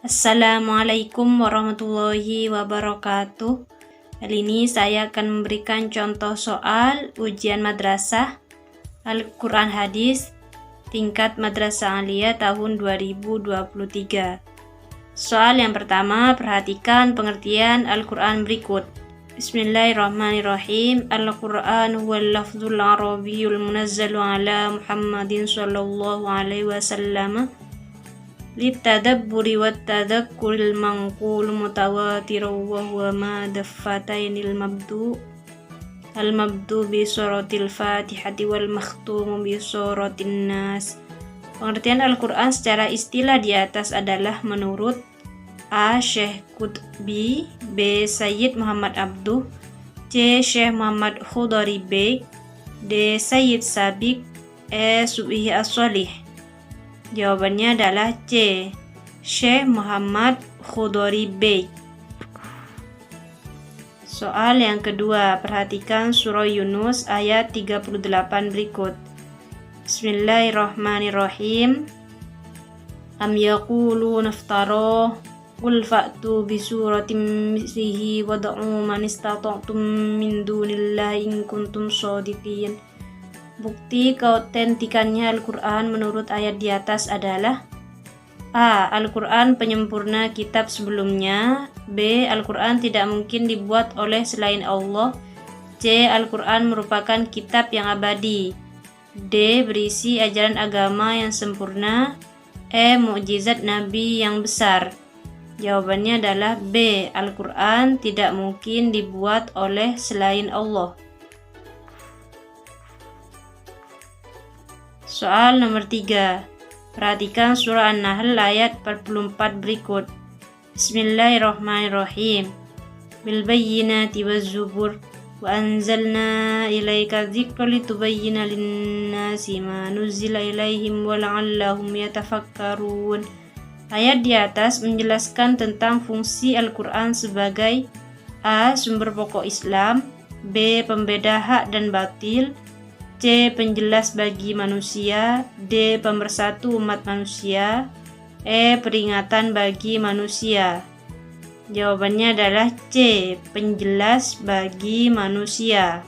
Assalamualaikum warahmatullahi wabarakatuh. Kali ini saya akan memberikan contoh soal ujian madrasah Al-Quran Hadis tingkat Madrasah Aliyah tahun 2023. Soal yang pertama, perhatikan pengertian Al-Quran berikut. Bismillahirrahmanirrahim. Al-Quran huwal lafzul arabiyyul munazzalu ala Muhammadin sallallahu alaihi wasallam litadabburi wattadakkuril manqul mutawatir wa huwa ma daffatainil mabdu bi suratil fatihati wal makhtum bi suratin nas. Pengertian Al-Quran secara istilah di atas adalah menurut A. Syekh Qutbi, B. Sayyid Muhammad Abduh, C. Syekh Muhammad Khudari Beg, D. Sayyid Sabiq, E. Subhi As-Solih. Jawabannya adalah C. Syekh Muhammad Khudari Beg. Soal yang kedua, perhatikan surah Yunus ayat 38 berikut. Bismillahirrahmanirrahim. Am yaquluna iftara qul fa'tu bi suratin mislihi wad'u man istata'tum min dunillahi in kuntum shadiqin. Bukti keautentikannya Al-Quran menurut ayat di atas adalah A. Al-Quran penyempurna kitab sebelumnya. B. Al-Quran tidak mungkin dibuat oleh selain Allah. C. Al-Quran merupakan kitab yang abadi. D. Berisi ajaran agama yang sempurna. E. Mukjizat Nabi yang besar. Jawabannya adalah B. Al-Quran tidak mungkin dibuat oleh selain Allah. Soal nomor 3. Perhatikan surah An-Nahl ayat 44 berikut. Bismillahirrahmanirrahim. Bil bayyinati waz zubur wa anzalna ilaika dzikra litubayyana lin-nasi ma nuzila ilaihim wa la'allahum yatafakkarun. Ayat di atas menjelaskan tentang fungsi Al-Quran sebagai A. Sumber pokok Islam, B. Pembeda hak dan batil, C. Penjelas bagi manusia, D. Pemersatu umat manusia, E. Peringatan bagi manusia. Jawabannya adalah C. Penjelas bagi manusia.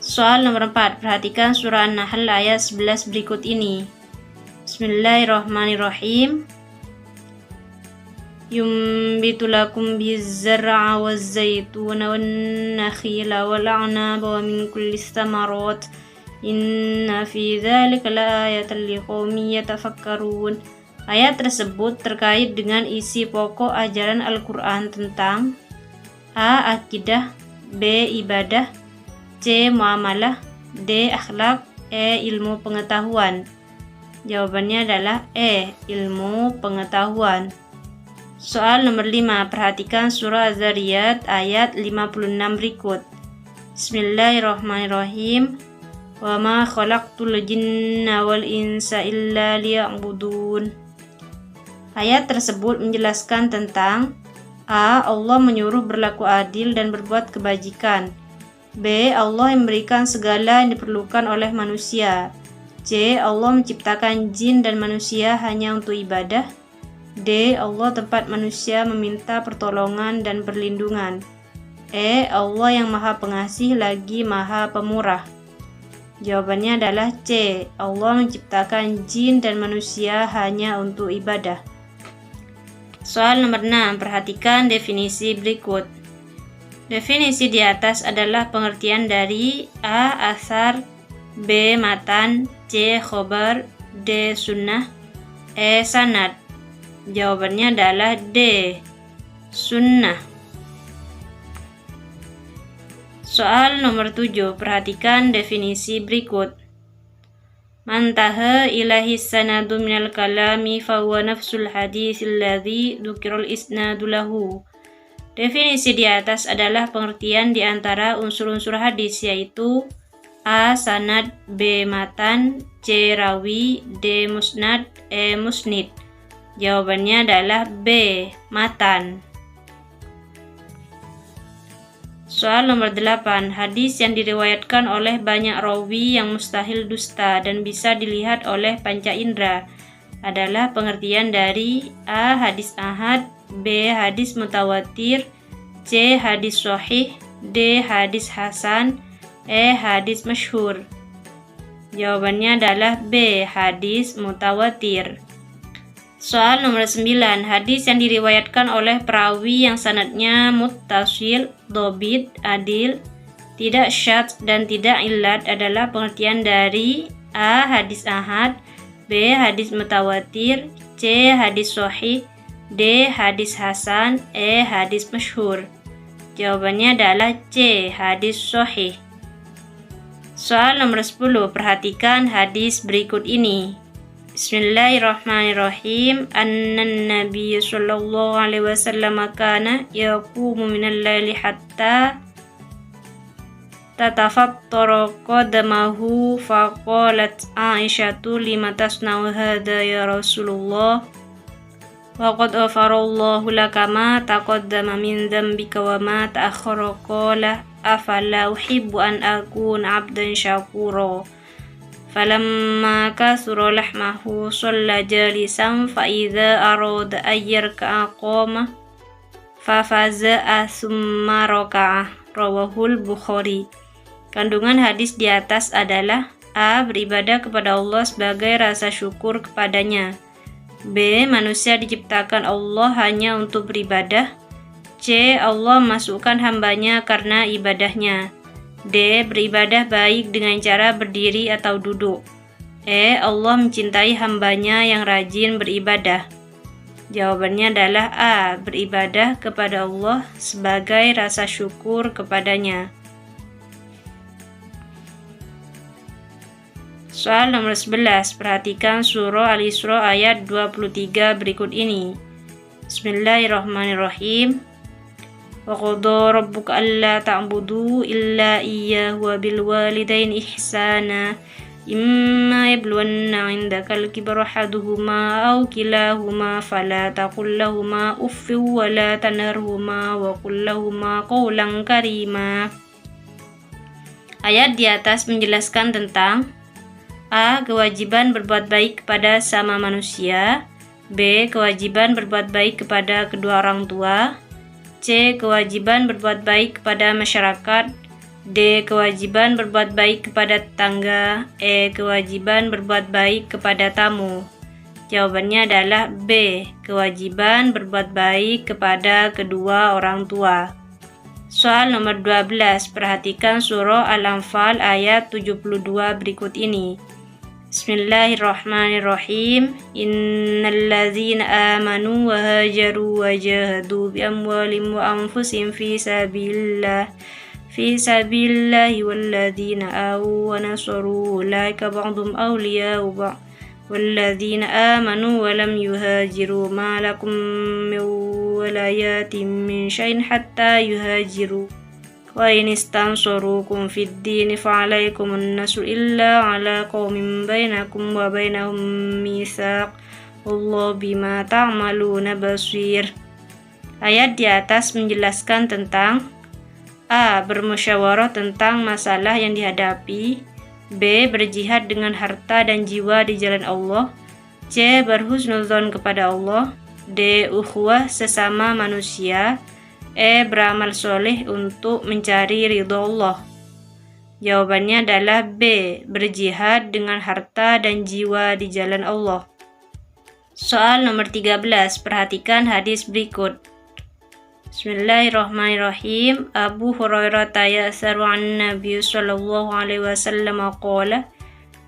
Soal nomor 4. Perhatikan surah An-Nahl ayat 11 berikut ini. Bismillahirrahmanirrahim. Yumbitu lakum bizzar'a waz-zaytuna wan-nakhila wal-a'naba wa min kullis thamarat. Inna fi dzalika laayatan liqaumin yatafakkarun. Ayat tersebut terkait dengan isi pokok ajaran Al-Quran tentang A. Akidah, B. Ibadah, C. Muamalah, D. Akhlak, E. Ilmu pengetahuan. Jawabannya adalah E. Ilmu pengetahuan. Soal nomor 5. Perhatikan surah Az-Zariyat ayat 56 berikut. Bismillahirrahmanirrahim. Wa ma khalaqtul jinna wal insa illa liya'budun. Ayat tersebut menjelaskan tentang A. Allah menyuruh berlaku adil dan berbuat kebajikan. B. Allah yang memberikan segala yang diperlukan oleh manusia. C. Allah menciptakan jin dan manusia hanya untuk ibadah. D. Allah tempat manusia meminta pertolongan dan perlindungan. E. Allah yang maha pengasih lagi maha pemurah. Jawabannya adalah C. Allah menciptakan jin dan manusia hanya untuk ibadah. Soal nomor 6. Perhatikan definisi berikut. Definisi di atas adalah pengertian dari A. Asar, B. Matan, C. Khobar, D. Sunnah, E. Sanad. Jawabannya adalah D. Sunnah. Soal nomor 7. Perhatikan definisi berikut. Mantaha ilahi sanadu minal kalami fahuwa nafsul hadis alladhi dzukirul isnadu lahu. Definisi di atas adalah pengertian di antara unsur-unsur hadis, yaitu A. Sanad, B. Matan, C. Rawi, D. Musnad, E. Musnid. Jawabannya adalah B. Matan. Soal nomor 8. Hadis yang diriwayatkan oleh banyak rawi yang mustahil dusta dan bisa dilihat oleh panca indera adalah pengertian dari A. Hadis ahad, B. Hadis mutawatir, C. Hadis sahih, D. Hadis hasan, E. Hadis masyhur. Jawabannya adalah B. Hadis mutawatir. Soal nomor 9. Hadis yang diriwayatkan oleh perawi yang sanadnya muttasil, dhobit, adil, tidak syadz dan tidak illat adalah pengertian dari A. Hadis ahad, B. Hadis mutawatir, C. Hadis sahih, D. Hadis hasan, E. Hadis masyhur. Jawabannya adalah C. Hadis sahih. Soal nomor 10. Perhatikan hadis berikut ini. Bismillahirrahmanirrahim. Annan Nabi sallallahu alaihi wasallam kana yaqumu minal laili hatta tatafattara qadamahu faqalat Aisyatu lima tasna'u hadha ya Rasulullah wa qad ghafarallahu laka ma taqaddama min dhanbika wa ma ta'akhkhara qala afala uhibbu an akuna 'abdan syakura falamma kasura lahmahu shalla jalisan fa idza arada ayyarka aqama fa faza'a thumma raka'a. Rawahul Bukhari. Kandungan hadis di atas adalah A. Beribadah kepada Allah sebagai rasa syukur kepadanya, B. Manusia diciptakan Allah hanya untuk beribadah, C. Allah masukkan hambanya karena ibadahnya, D. Beribadah baik dengan cara berdiri atau duduk, E. Allah mencintai hambanya yang rajin beribadah. Jawabannya adalah A. Beribadah kepada Allah sebagai rasa syukur kepadanya. Soal nomor 11. Perhatikan surah Al-Isra ayat 23 berikut ini. Bismillahirrahmanirrahim. Wa qadha rabbuka alla ta'budu illa iyyahu wa bil walidaini ihsana imma yablughanna 'indakal kibara ahaduhuma aw kilahuma fala taqul lahumā uffin wa la tanharhumā wa qul lahumā qawlan karīmā. Ayat di atas menjelaskan tentang A. Kewajiban berbuat baik kepada sama manusia, B. Kewajiban berbuat baik kepada kedua orang tua, C. Kewajiban berbuat baik kepada masyarakat, D. Kewajiban berbuat baik kepada tetangga, E. Kewajiban berbuat baik kepada tamu. Jawabannya adalah B. Kewajiban berbuat baik kepada kedua orang tua. Soal nomor 12. Perhatikan surah Al-Anfal ayat 72 berikut ini. Bismillahirrahmanirrahim. Innalladzina amanu wa hajaru wa jahadu bi amwalihim wa anfusihim fi sabilillahi walladzina awaw wa nasaru ulaika ba'dhum awliya'u ba'd walladzina amanu wa lam yuhajiru ma lakum min walayatin min syai'in hatta yuhajiru wa in istansurukum fid dini fa'alaykumun nasru illa ala qaumin bainakum wa bainahum mitsaq wallahu bima ta'maluna basir. Ayat di atas menjelaskan tentang A. Bermusyawarah tentang masalah yang dihadapi, B. Berjihad dengan harta dan jiwa di jalan Allah, C. Berhusnuzon kepada Allah, D. Ukhuwah sesama manusia, E. Beramal soleh untuk mencari ridho Allah. Jawabannya adalah B. Berjihad dengan harta dan jiwa di jalan Allah. Soal nomor 13. Perhatikan hadis berikut. Bismillahirrahmanirrahim. Abu Hurairah yasaru an Nabi sallallahu alaihi wasallam qala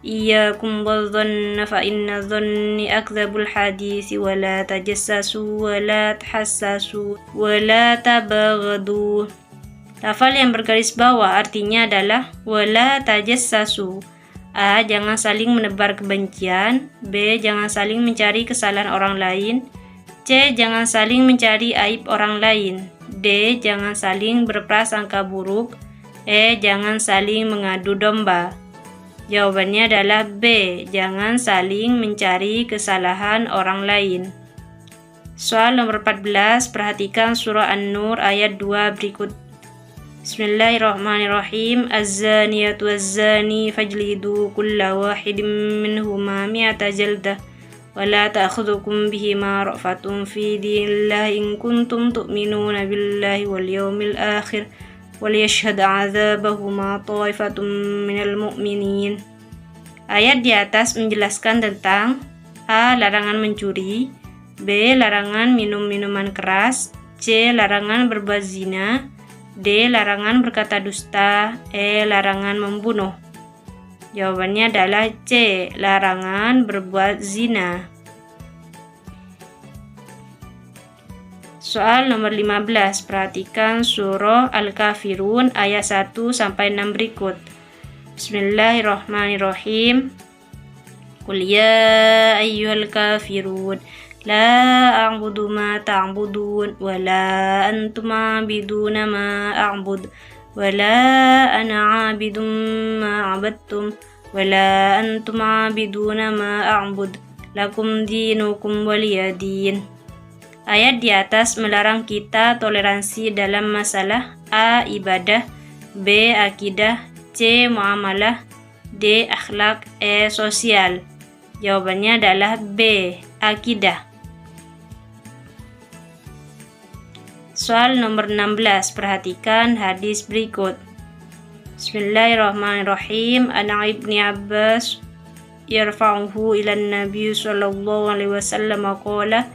iyyakum wadh-dhanna fa inna dhanni akdzabul hadisi wa la tajassasu wa la tahassasu wa la tabaghadu. Lafal yang bergaris bawah artinya adalah wa la tajassasu. A. Jangan saling menebar kebencian, B. Jangan saling mencari kesalahan orang lain, C. Jangan saling mencari aib orang lain, D. Jangan saling berprasangka buruk, E. Jangan saling mengadu domba. Jawabannya adalah B. Jangan saling mencari kesalahan orang lain. Soal nomor 14. Perhatikan surah An-Nur ayat 2 berikut. Bismillahirrahmanirrahim. Az-zaniyatu waz-zani fajlidu kulla wahidin minhuma mi'ata jaldah ولا تأخذكم بهما رأفة في دين الله إن كنتم تؤمنون بالله واليوم الآخر وليشهد عذابهما طائفة من المؤمنين. Ayat di atas menjelaskan tentang A. Larangan mencuri, B. Larangan minum minuman keras, C. Larangan berbuat zina, D. Larangan berkata dusta, E. Larangan membunuh. Jawabannya adalah C. Larangan berbuat zina. Soal nomor 15. Perhatikan surah Al-Kafirun ayat 1-6 berikut. Bismillahirrahmanirrahim. Qul ya ayyuhal kafirun la a'budu ma ta'budun wa la antum 'abiduna ma a'bud wa la ana 'abidum ma 'abadtum wa la antum 'abiduna ma a'bud lakum dinukum waliyadin. Ayat di atas melarang kita toleransi dalam masalah A. Ibadah, B. Akidah, C. Muamalah, D. Akhlak, E. Sosial. Jawabannya adalah B. Akidah. Soal nomor 16. Perhatikan hadis berikut. Bismillahirrahmanirrahim. An Ibni Abbas yarfa'uhu ila Nabi sallallahu alaihi wasallam qala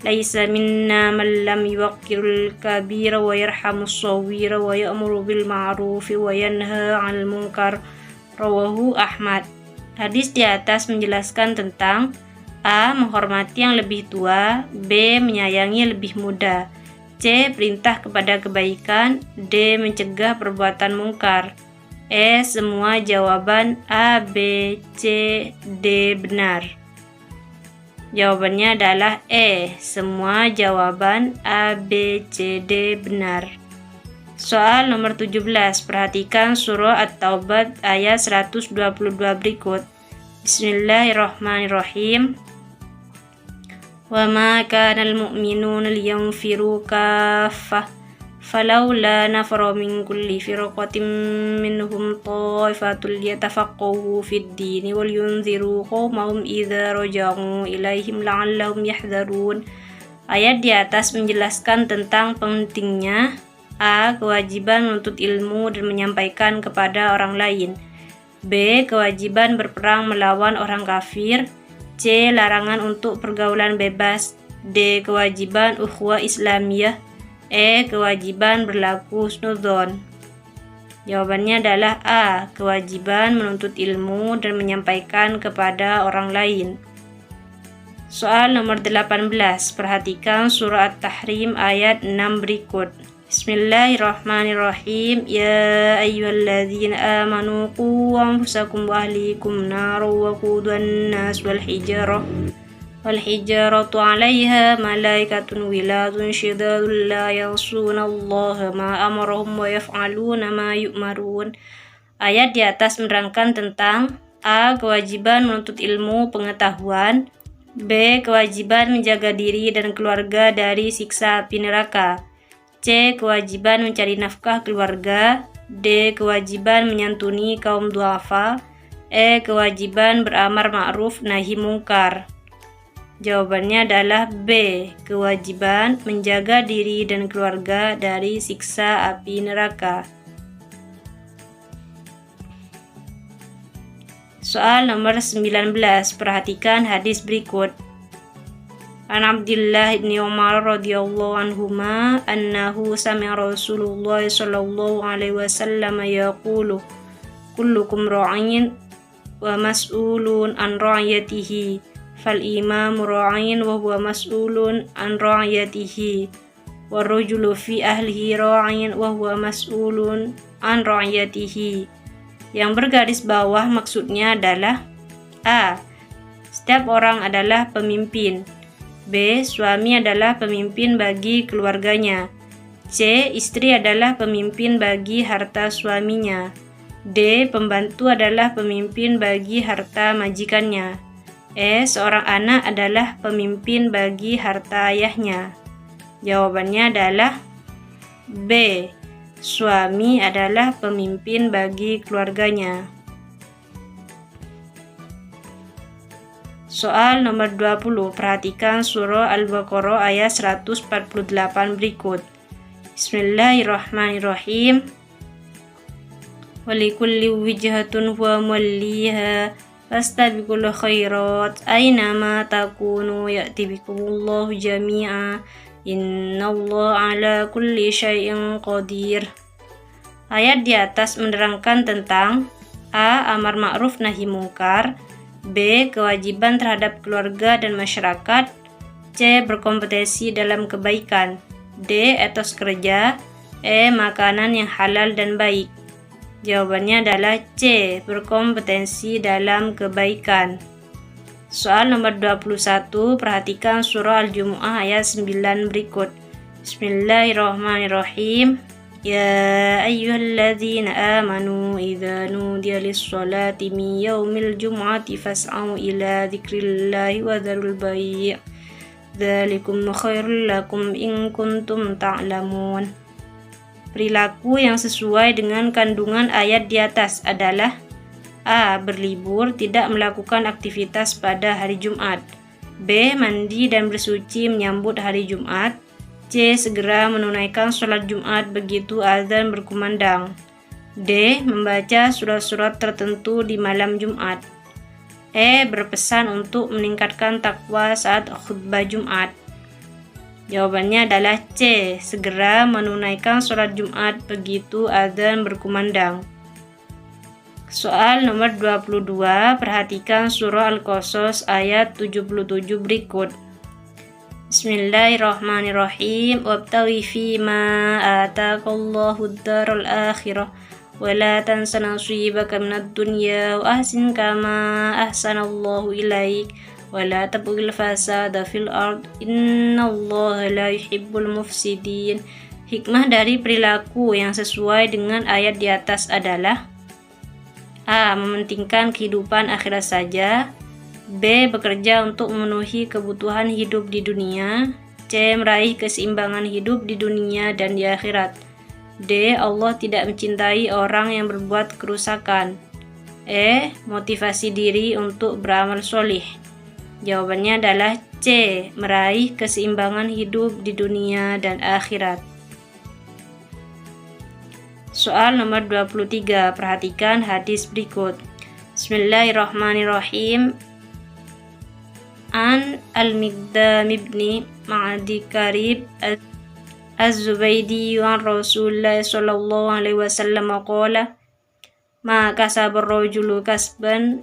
Laisa minna man lam yuwaqqirul kabira wa yarhamus saghira wa ya'muru bil ma'rufi wa yanha 'anil munkar. Rawahu Ahmad. Hadis di atas menjelaskan tentang A. Menghormati yang lebih tua, B. Menyayangi lebih muda, C. Perintah kepada kebaikan, D. Mencegah perbuatan mungkar. E. Semua jawaban A, B, C, D benar. Jawabannya adalah E. Semua jawaban A, B, C, D benar. Soal nomor 17. Perhatikan surah At-Taubah ayat 122 berikut. Bismillahirrahmanirrahim. Wa ma kana al-mu'minuna liyanfiru kaffah falawla nafara min kulli firqatin minhum ta'ifatun liyatafaqahu fid din wal yunziru qaumahum idza raja'u ilaihim la'allahum yahdharun. Ayat di atas menjelaskan tentang pentingnya A. Kewajiban menuntut ilmu dan menyampaikan kepada orang lain, B. Kewajiban berperang melawan orang kafir, C. Larangan untuk pergaulan bebas, D. Kewajiban ukhuwah Islamiyah, E. Kewajiban berlaku husnudzon. Jawabannya adalah A. Kewajiban menuntut ilmu dan menyampaikan kepada orang lain. Soal nomor 18. Perhatikan surah At-Tahrim ayat 6 berikut. Bismillahirrahmanirrahim. Ya ayyuhalladzina amanu qu anfusakum wa ahlikum naran wa quduhan nas wal hijaratu 'alaiha malaikatun wiladun syidadun la ya'sunallaha ma amarahum wa yaf'aluna ma yu'marun. Ayat di atas menerangkan tentang A. Kewajiban menuntut ilmu pengetahuan, B. Kewajiban menjaga diri dan keluarga dari siksa api neraka, C. Kewajiban mencari nafkah keluarga, D. Kewajiban menyantuni kaum duafa, E. Kewajiban beramar ma'ruf nahi mungkar. Jawabannya adalah B. Kewajiban menjaga diri dan keluarga dari siksa api neraka. Soal nomor 19. Perhatikan hadis berikut. An Abdullah bin Umar radhiyallahu anhuma annahu sami'a Rasulullah sallallahu alaihi wasallam yaqulu kullukum ra'in wa mas'ulun an ra'iyatihi fal imamu ra'in wa huwa mas'ulun an ra'iyatihi wa rajulu fi ahlihi ra'in wa huwa mas'ulun an ra'iyatihi. Yang bergaris bawah maksudnya adalah A. Setiap orang adalah pemimpin, B. Suami adalah pemimpin bagi keluarganya, C. Istri adalah pemimpin bagi harta suaminya, D. Pembantu adalah pemimpin bagi harta majikannya, E. Seorang anak adalah pemimpin bagi harta ayahnya. Jawabannya adalah B. Suami adalah pemimpin bagi keluarganya. Soal nomor 20, perhatikan surah Al-Baqarah ayat 148 berikut. Bismillahirrahmanirrahim. Walikulli wijhatun huwa muwalliha fastabiqul khairat aynama takunu ya'ti bikumullahu jami'a innallaha ala kulli syai'in qadir. Ayat di atas menerangkan tentang A. Amar ma'ruf nahi mungkar, B. Kewajiban terhadap keluarga dan masyarakat, C. Berkompetisi dalam kebaikan, D. Etos kerja, E. Makanan yang halal dan baik. Jawabannya adalah C. Berkompetensi dalam kebaikan. Soal nomor 21, perhatikan surah Al-Jumu'ah ayat 9 berikut. Bismillahirrahmanirrahim. Ya ayyuhalladzina amanu idza nudiya lis-sholati min yaumil jumu'ati fas'au ila dzikrillahi wa dzarul bai'. Dzalikum khairul lakum in kuntum ta'lamun. Perilaku yang sesuai dengan kandungan ayat di atas adalah A. Berlibur, tidak melakukan aktivitas pada hari Jumat, B. Mandi dan bersuci menyambut hari Jumat, C. Segera menunaikan sholat Jumat begitu azan berkumandang, D. Membaca surat-surat tertentu di malam Jumat, E. Berpesan untuk meningkatkan takwa saat khutbah Jumat. Jawabannya adalah C. Segera menunaikan sholat Jumat begitu azan berkumandang. Soal nomor 22, perhatikan surah Al-Qasas ayat 77 berikut. Bismillahirrahmanirrahim. Wabtaghi fima ataqallahu ad-daral akhirah wa la tansa nasibaka minad dunya wa ahsin kama ahsanallahu ilaik wa la tabghil fasada fil ard innallaha la yuhibbul mufsidin. Hikmah dari perilaku yang sesuai dengan ayat di atas adalah A. Mementingkan kehidupan akhirat saja, B. Bekerja untuk memenuhi kebutuhan hidup di dunia, C. Meraih keseimbangan hidup di dunia dan di akhirat, D. Allah tidak mencintai orang yang berbuat kerusakan, E. Motivasi diri untuk beramal solih. Jawabannya adalah C. Meraih keseimbangan hidup di dunia dan akhirat. Soal nomor 23, perhatikan hadis berikut. Bismillahirrahmanirrahim. An Al-Miqdam ibni Ma'adi Karib Az-Zubaydi an Rasulullah sallallahu alaihi wasallam qala ma kasaba ar-rajulu kasban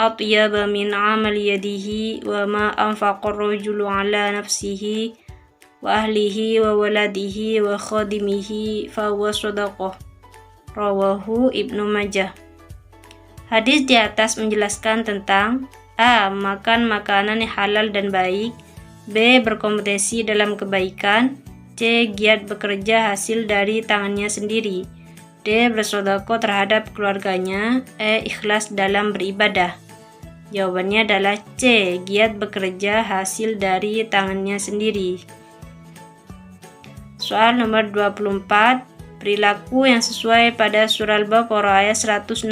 atyaba min amal yadihi wa ma anfaqa ar-rajulu ala nafsihi wa ahlihi wa waladihi wa khadimihi fa huwa shadaqah. Rawahu Ibnu Majah. Hadis di atas menjelaskan tentang A. Makan makanan yang halal dan baik, B. Berkompetisi dalam kebaikan, C. Giat bekerja hasil dari tangannya sendiri, D. Bersedekah terhadap keluarganya, E. Ikhlas dalam beribadah. Jawabannya adalah C. Giat bekerja hasil dari tangannya sendiri. Soal nomor 24, perilaku yang sesuai pada surah Al-Baqarah ayat 168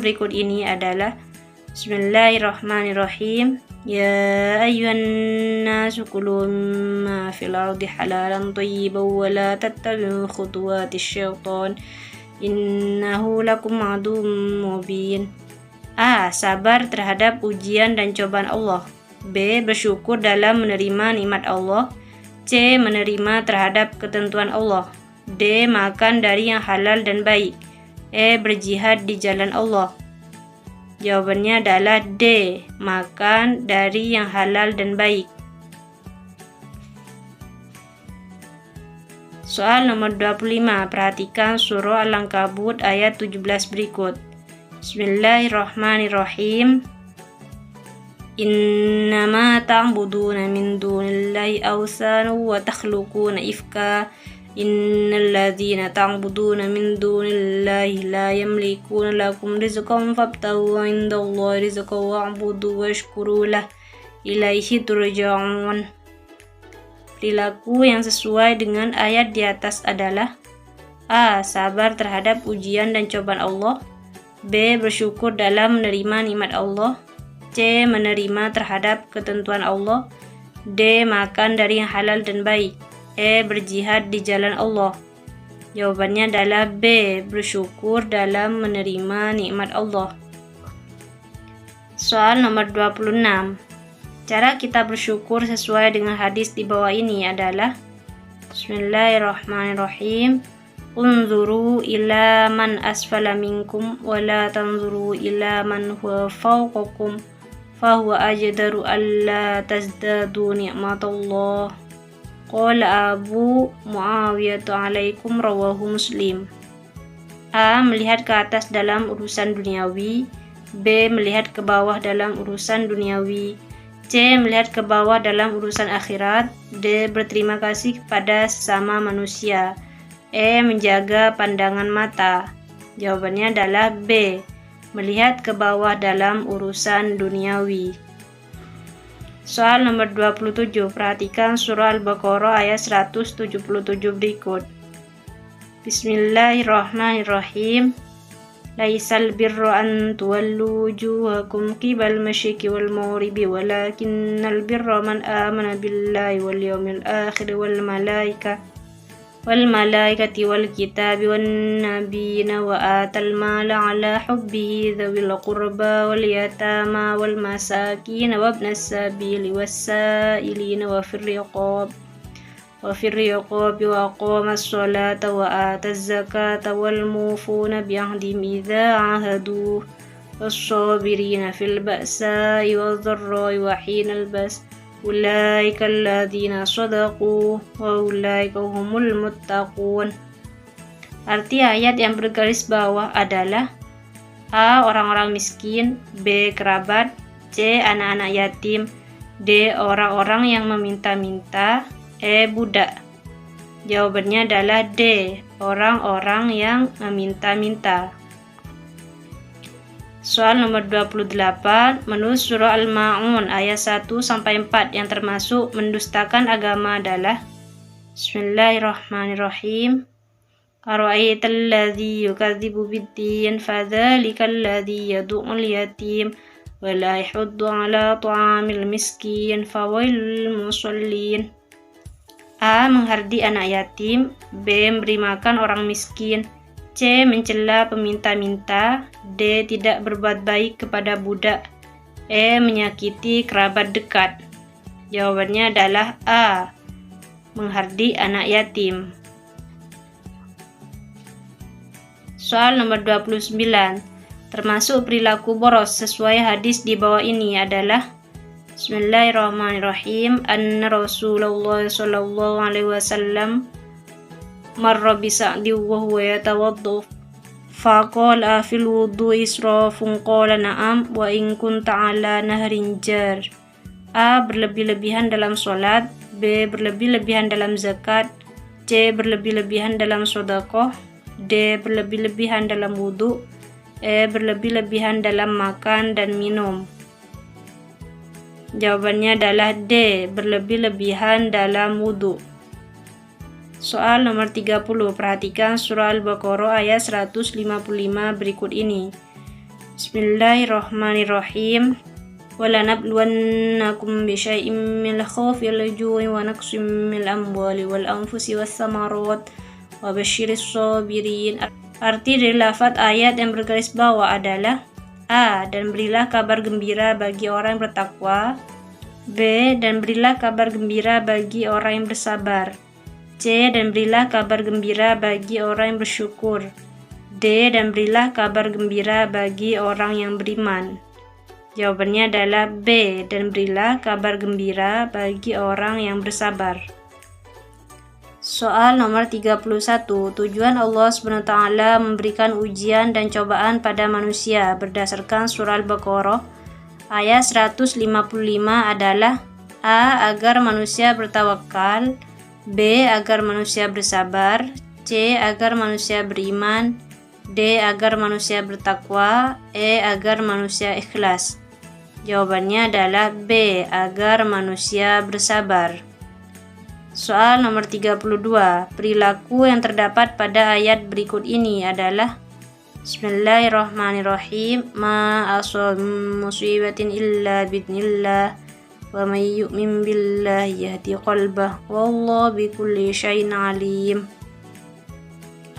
berikut ini adalah Bismillahirrahmanirrahim. Ya ayyuhan nasu kulu mimma fil ardi halalan thayyiban wa la tattabi'u khutuwatis syaitan innahu lakum aduwwun mubin. A. Sabar terhadap ujian dan cobaan Allah, B. Bersyukur dalam menerima nikmat Allah, C. Menerima terhadap ketentuan Allah, D. Makan dari yang halal dan baik, E. Berjihad di jalan Allah. Jawabannya adalah D. Makan dari yang halal dan baik. Soal nomor 25, perhatikan surah Al-Ankabut ayat 17 berikut. Bismillahirrahmanirrahim. Innama ta'buduna min dunillahi awsana wa takhluquna ifka Innal ladzina ta'buduna min dunillahi la yamlikuna lakum rizqan fabtaghu 'indallahi rizqan wa'budu washkuru lah ilaihi turja'un. Perilaku yang sesuai dengan ayat di atas adalah A. Sabar terhadap ujian dan cobaan Allah, B. Bersyukur dalam menerima nikmat Allah, C. C. Menerima terhadap ketentuan Allah. D. Makan dari yang halal dan baik. E. Berjihad di jalan Allah. Jawabannya adalah B. Bersyukur dalam menerima nikmat Allah. Soal nomor 26. Cara kita bersyukur sesuai dengan hadis di bawah ini adalah Bismillahirrahmanirrahim. Unzuru ila man asfala minkum wa la tanzuru ila man huwa fawqakum fahuwa ajdaru alla tazdadu ni'matallah. Qala Abu Muawiyah alaikum, rawahu Muslim. A. Melihat ke atas dalam urusan duniawi. B. Melihat ke bawah dalam urusan duniawi. C. Melihat ke bawah dalam urusan akhirat. D. Berterima kasih kepada sesama manusia. E. Menjaga pandangan mata. Jawabannya adalah B. Melihat ke bawah dalam urusan duniawi. Soal nomor 27. Perhatikan surah Al-Baqarah ayat 177 berikut. Bismillahirrahmanirrahim. Laisal birra an tuwallu wujuhakum qibal masyriqi wal maghribi walakinnal birra man amana billahi wal yawmil akhir wal malaikati wal kitabi wan nabiyina wa atal mala ala hubbihi dhawil qurba wal yatama wal masakin wa ibnas sabili was sa'ilina wa fir riqab wa aqamas salata wa ataz zakata wal mufuna bi ahdihim idza ahadu was sabirina fil ba'sa'i wad dharra'i wa hinal ba's. Ulaika alladzina sadaqu wa ulaika humul muttaqun. Arti ayat yang bergaris bawah adalah A. Orang-orang miskin. B. Kerabat. C. Anak-anak yatim. D. Orang-orang yang meminta-minta. E. Budak. Jawabannya adalah D. Orang-orang yang meminta-minta. Soal nomor 28. Menurut surah Al-Ma'un ayat 1-4 yang termasuk mendustakan agama adalah Bismillahirrahmanirrahim. Ara'aital ladzi yukadzibu bid-din fadzalikal ladzi yad'ul yatim wa la yahuddu 'ala ta'amil miskin fawailul musallin. A. Menghardi anak yatim. B. Memberi makan orang miskin. C. Mencela peminta-minta. D. Tidak berbuat baik kepada budak. E. Menyakiti kerabat dekat. Jawabannya adalah A. Menghardi anak yatim. Soal nomor 29. Termasuk perilaku boros sesuai hadis di bawah ini adalah Bismillahirrahmanirrahim. Anna Rasulullah sallallahu alaihi wasallam marra bi Sa'di wa huwa yatawaddu faqala fil wudu'i israfun qala na'am wa in kunta ala nahrin jar. A. Berlebih-lebihan dalam sholat. B. Berlebih-lebihan dalam zakat. C. Berlebih-lebihan dalam sedekah. D. Berlebih-lebihan dalam wudu. E. Berlebih-lebihan dalam makan dan minum. Jawabannya adalah D. Berlebih-lebihan dalam wudu. Soal nomor 30. Perhatikan surah Al-Baqarah ayat 155 berikut ini. Bismillahirrahmanirrahim. وَلَنَبْلُوَنَّكُمْ بِشَيْءٍ مِّنَ الْخَوْفِ وَالْجُوعِ وَنَقْصٍ مِّنَ الْأَمْوَالِ وَالْأَنفُسِ وَالثَّمَرَاتِ وَبَشِّرِ الصَّابِرِينَ. Arti dari lafaz ayat yang bergaris bawah adalah A. Dan berilah kabar gembira bagi orang yang bertakwa. B. Dan berilah kabar gembira bagi orang yang bersabar. C. Dan berilah kabar gembira bagi orang yang bersyukur. D. Dan berilah kabar gembira bagi orang yang beriman. Jawabannya adalah B. Dan berilah kabar gembira bagi orang yang bersabar. Soal nomor 31. Tujuan Allah SWT memberikan ujian dan cobaan pada manusia berdasarkan surah Al-Baqarah ayat 155 adalah A. Agar manusia bertawakal. B. Agar manusia bersabar. C. Agar manusia beriman. D. Agar manusia bertakwa. E. Agar manusia ikhlas. Jawabannya adalah B. Agar manusia bersabar. Soal nomor 32. Perilaku yang terdapat pada ayat berikut ini adalah Bismillahirrahmanirrahim. Ma asab musibatin illa bidnillah. Wa may yu'min billahi yahdi qalbah. Wallahu bikulli syai'in alim.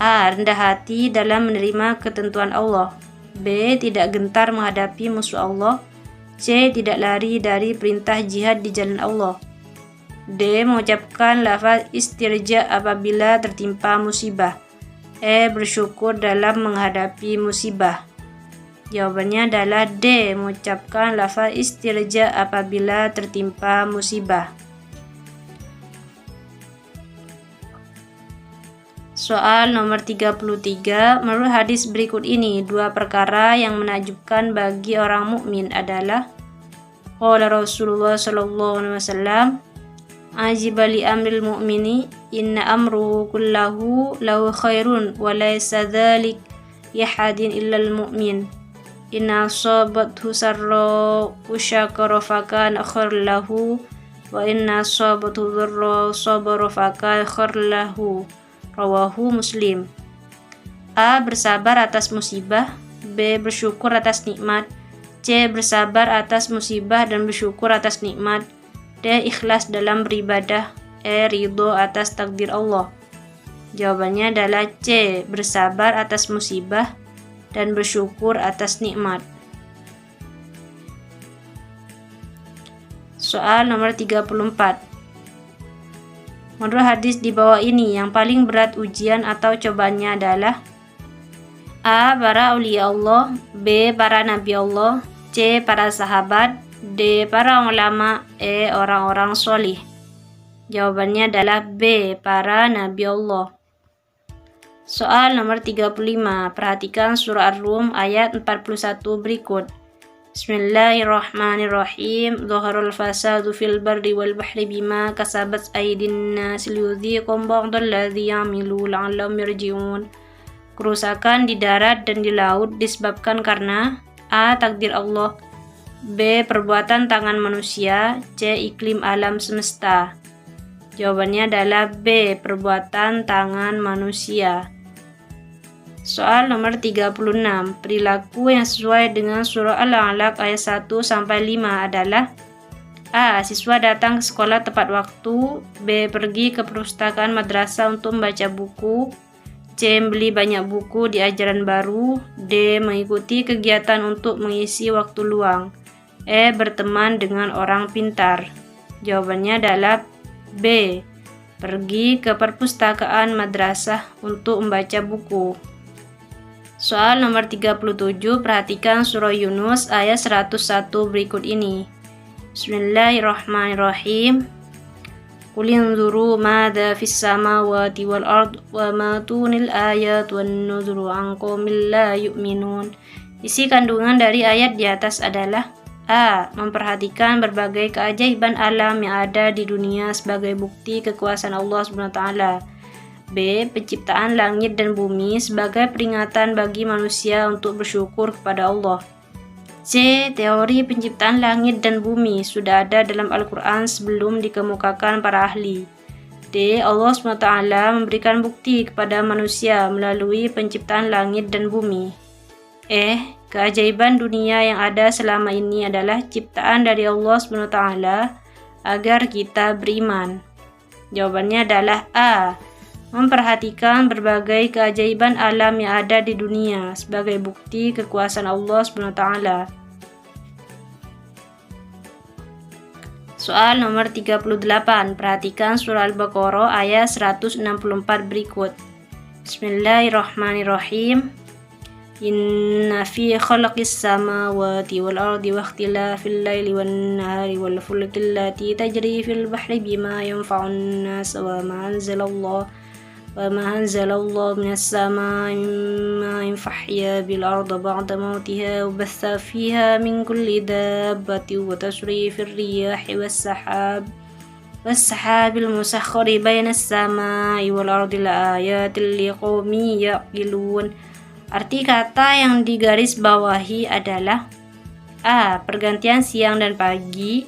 A. Rendah hati dalam menerima ketentuan Allah. B. Tidak gentar menghadapi musuh Allah. C. Tidak lari dari perintah jihad di jalan Allah. D. Mengucapkan lafaz istirja apabila tertimpa musibah. E. Bersyukur dalam menghadapi musibah. Jawabannya adalah D. Mengucapkan lafaz istirja apabila tertimpa musibah. Soal nomor 33. Menurut hadis berikut ini, dua perkara yang menakjubkan bagi orang mukmin adalah qala Rasulullah sallallahu alaihi wasallam, ajiba li amril mu'mini inna amruhu kullahu lahu khairun wa laysa dzalik li ahadin illal mu'min. Inna asabathu sarra syakara fakana khairul lahu wa inna asabathu dharra sabara fakana khairul lahu. Rawahu Muslim. A. Bersabar atas musibah. B. Bersyukur atas nikmat. C. Bersabar atas musibah dan bersyukur atas nikmat. D. Ikhlas dalam beribadah. E. Ridho atas takdir Allah. Jawabannya adalah C. Bersabar atas musibah dan bersyukur atas nikmat. Soal nomor 34. Menurut hadis di bawah ini, yang paling berat ujian atau cobaannya adalah A. Para aulia Allah. B. Para nabi Allah. C. Para sahabat. D. Para ulama. E. Orang-orang solih. Jawabannya adalah B. Para nabi Allah. Soal nomor 35. Perhatikan surah Ar-Rum ayat 41 berikut. Bismillahirrahmanirrahim. Dhaharul fasadu fil barri wal bahri bima kasabat aydin nas liyudhiqum ba'dalladzi ya'milu la'allahum yarji'un. Kerusakan di darat dan di laut disebabkan karena A. Takdir Allah. B. Perbuatan tangan manusia. C. Iklim alam semesta. Jawabannya adalah B. Perbuatan tangan manusia. Soal nomor 36. Perilaku yang sesuai dengan surah Al-Alaq ayat 1-5 adalah A. Siswa datang ke sekolah tepat waktu. B. Pergi ke perpustakaan madrasah untuk membaca buku. C. Membeli banyak buku di ajaran baru. D. Mengikuti kegiatan untuk mengisi waktu luang. E. Berteman dengan orang pintar. Jawabannya adalah B. Pergi ke perpustakaan madrasah untuk membaca buku. Soal nomor 37. Perhatikan surah Yunus ayat 101 berikut ini. Bismillahirrahmanirrahim. Qul inzuru madza fis samawati wal ard wa ma tunil ayat wan nuzuru an qaumil la yu'minun. Isi kandungan dari ayat di atas adalah A. Memperhatikan berbagai keajaiban alam yang ada di dunia sebagai bukti kekuasaan Allah SWT. B. Penciptaan langit dan bumi sebagai peringatan bagi manusia untuk bersyukur kepada Allah. C. Teori penciptaan langit dan bumi sudah ada dalam Al-Quran sebelum dikemukakan para ahli. D. Allah SWT memberikan bukti kepada manusia melalui penciptaan langit dan bumi. E. Keajaiban dunia yang ada selama ini adalah ciptaan dari Allah SWT agar kita beriman. Jawabannya adalah A. Memperhatikan berbagai keajaiban alam yang ada di dunia sebagai bukti kekuasaan Allah SWT. Soal nomor 38. Perhatikan surah Al-Baqarah ayat 164 berikut. Bismillahirrahmanirrahim. Inna fi khalaqis samawati wal ardi wa ikhtilafil laili wan nahari wal fulki allati tajri fil bahri bima yanfa'un nas wa ma anzalallahu minas samaa'i min ma'in fahya bil ardi ba'da mautiha wa batha fiha min kulli dabbatin wa tasrifir riyahi was-sahabil musakhkhari bainas samaa'i wal ardi laayatin liqaumin ya'qilun. Arti kata yang digaris bawahi adalah A. Pergantian siang dan pagi.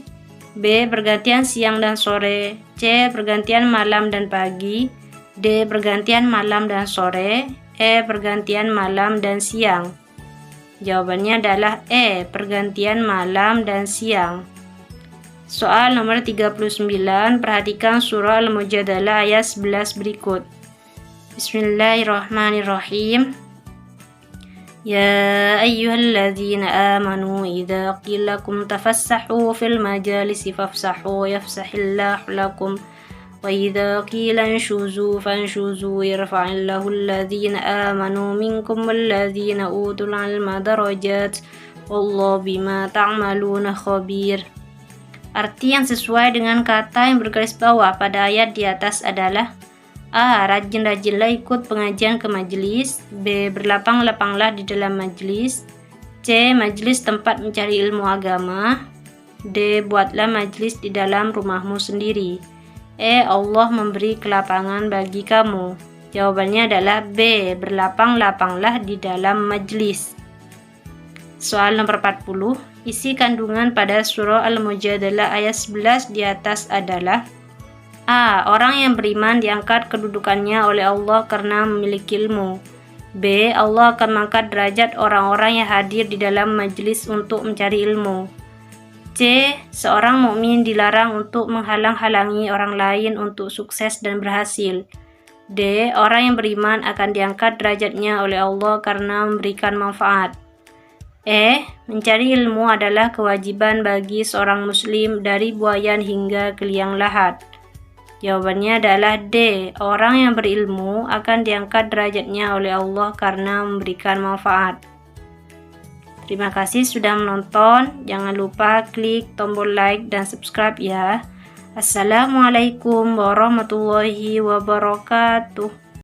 B. Pergantian siang dan sore. C. Pergantian malam dan pagi. D. Pergantian malam dan sore. Pergantian malam dan siang. Jawabannya adalah pergantian malam dan siang. Soal nomor 39, perhatikan surah Al-Mujadalah ayat 11 berikut. Bismillahirrahmanirrahim. Ya ayyuhalladzina amanu idza qila lakum tafassahu fil majalisi fafsahu yafsahillahu lakum wa idza qila anshuzu fanshuzu yarfa'illahu alladzina amanu minkum walladzina utul ilma darajat wallahu bima ta'maluna khabir. Arti yang sesuai dengan kata yang bergaris bawah pada ayat di atas adalah: A. Rajin-rajinlah ikut pengajian ke majelis. B. Berlapang-lapanglah di dalam majelis. C. Majelis tempat mencari ilmu agama. D. Buatlah majelis di dalam rumahmu sendiri. Allah memberi kelapangan bagi kamu. Jawabannya adalah B. Berlapang-lapanglah di dalam majelis. Soal nomor 40. Isi kandungan pada surah Al-Mujadalah ayat 11 di atas adalah: A. Orang yang beriman diangkat kedudukannya oleh Allah karena memiliki ilmu. B. Allah akan mengangkat derajat orang-orang yang hadir di dalam majelis untuk mencari ilmu. C. Seorang mukmin dilarang untuk menghalang-halangi orang lain untuk sukses dan berhasil. D. Orang yang beriman akan diangkat derajatnya oleh Allah karena memberikan manfaat. Mencari ilmu adalah kewajiban bagi seorang muslim dari buayan hingga ke liang lahat. Jawabannya adalah D. Orang yang berilmu akan diangkat derajatnya oleh Allah karena memberikan manfaat. Terima kasih sudah menonton. Jangan lupa klik tombol like dan subscribe ya. Assalamualaikum warahmatullahi wabarakatuh.